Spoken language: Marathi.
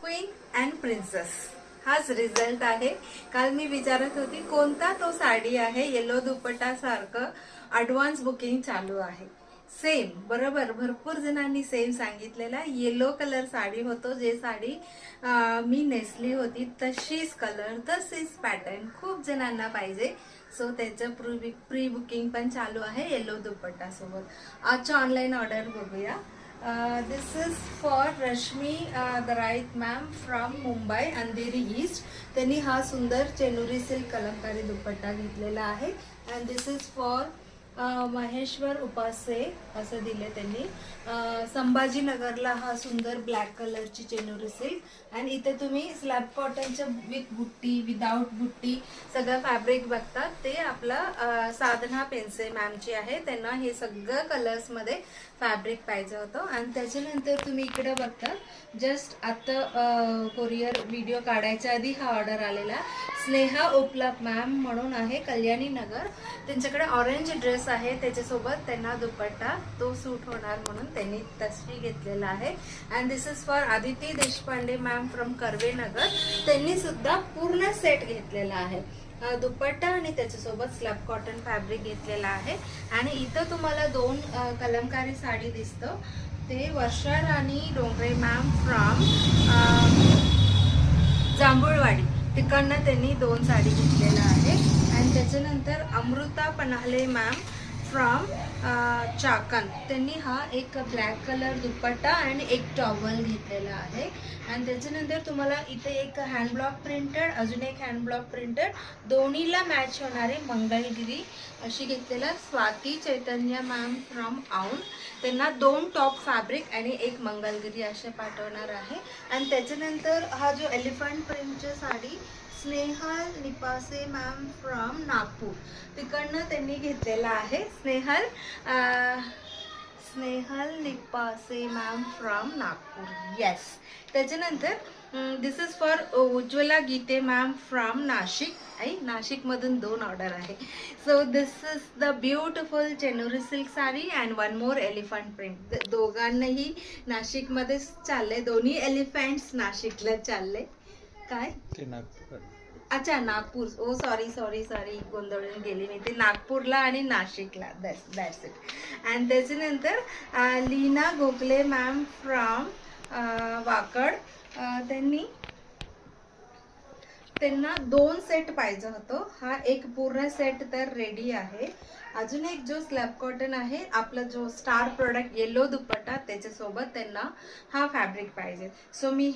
क्वीन अँड प्रिन्सेस हाच रिझल्ट आहे। काल मी विचारत होती कोणता तो साडी आहे, येलो दुपट्टा सारखं ॲडव्हान्स बुकिंग चालू आहे। सेम बरोबर भरपूर जणांनी सेम सांगितलेला येलो कलर साडी होतो, जे साडी मी नेसली होती तशीच कलर तशीच पॅटर्न खूप जणांना पाहिजे। सो त्याचं प्री बुकिंग पण चालू आहे येलो दुपट्टा सोबत। आजच्या ऑनलाईन ऑर्डर बघूया। This is for Rashmi Darait ma'am from Mumbai Andheri east. त्यांनी हा सुंदर चेनुरी सिल्क कलमकारी दुपट्टा घेतलेला आहे। And this is for Maheshwar Upase असं दिले त्यांनी। संभाजीनगरला हा सुंदर ब्लॅक कलरची चेनुरी सिल्क। आणि इथे तुम्ही स्लॅब कॉटनच्या विथ बुट्टी विदाउट बुट्टी सगळं फॅब्रिक बघतात, ते आपलं साधना पेन्से मॅमची आहे। त्यांना हे सगळं कलर्स मध्ये फॅब्रिक पाहिजे होतं। आणि त्याच्यानंतर तुम्ही इकडे बघता, जस्ट आता कोरियर व्हिडिओ काढायच्या आधी हा ऑर्डर आलेला। स्नेहा उपलाप मॅम म्हणून आहे, कल्याणी नगर। त्यांच्याकडे ऑरेंज ड्रेस आहे, त्याच्यासोबत त्यांना दुपट्टा तो सूट होणार म्हणून त्यांनी तशी घेतलेला आहे। And this is for Aditi Deshpande ma'am from Karve Nagar. त्यांनी सुद्धा पूर्ण सेट घेतलेला आहे, दुपट्टा आणि त्याच्यासोबत स्लॅब कॉटन फॅब्रिक घेतलेला आहे। आणि इथं तुम्हाला दोन कलमकारी साडी दिसतं, ते वर्षा राणी डोंगरे मॅम फ्रॉम जांभूळवाडी, तिकडनं त्यांनी दोन साडी घेतलेला आहे। आणि त्याच्यानंतर अमृता पनाले मॅम फ्रॉम चाकण, त्यांनी हा एक ब्लॅक कलर दुपट्टा आणि एक टॉवल घेतलेला आहे। आणि त्याच्यानंतर तुम्हाला इथे एक हँड ब्लॉक प्रिंटेड, अजून एक हँड ब्लॉक प्रिंटेड, दोन्हीला मॅच होणारे मंगलगिरी अशी घेतलेला। स्वाती चैतन्य मॅम फ्रॉम औंध, त्यांना दोन टॉप फॅब्रिक आणि एक मंगलगिरी असे पाठवणार आहे। आणि त्याच्यानंतर हा जो एलिफंट प्रिंटची साडी स्नेहल निपासे मॅम फ्रॉम नागपूर, तिकडनं त्यांनी घेतलेला आहे। Snehal Nipase ma'am from Nagpur, yes. त्याच्यानंतर this is for Ujjwala Gite ma'am from Nashik. Nashik मधून दोन ऑर्डर आहे। So this is the beautiful Chenuri silk sari and one more elephant print. दोघांनाही नाशिक मध्येच चालले, दोन्ही एलिफंट्स नाशिकला चालले। काय ते नागपूर, अच्छा नागपूर, ओ सॉरी सॉरी सॉरी गोंधळून गेली मी, ते नागपूरला आणि नाशिकला, दॅट्स इट। अँड त्याच्यानंतर लीना गोखले मॅम फ्रॉम वाकड, त्यांना दोन सेट पाहिजे होतं। हा एक पूर्ण सेट तर रेडी आहे, अजून एक जो स्लॅब कॉटन आहे आपला जो स्टार प्रोडक्ट येलो दुपट्टा त्याच्यासोबत त्यांना हा फॅब्रिक पाहिजे। सो मी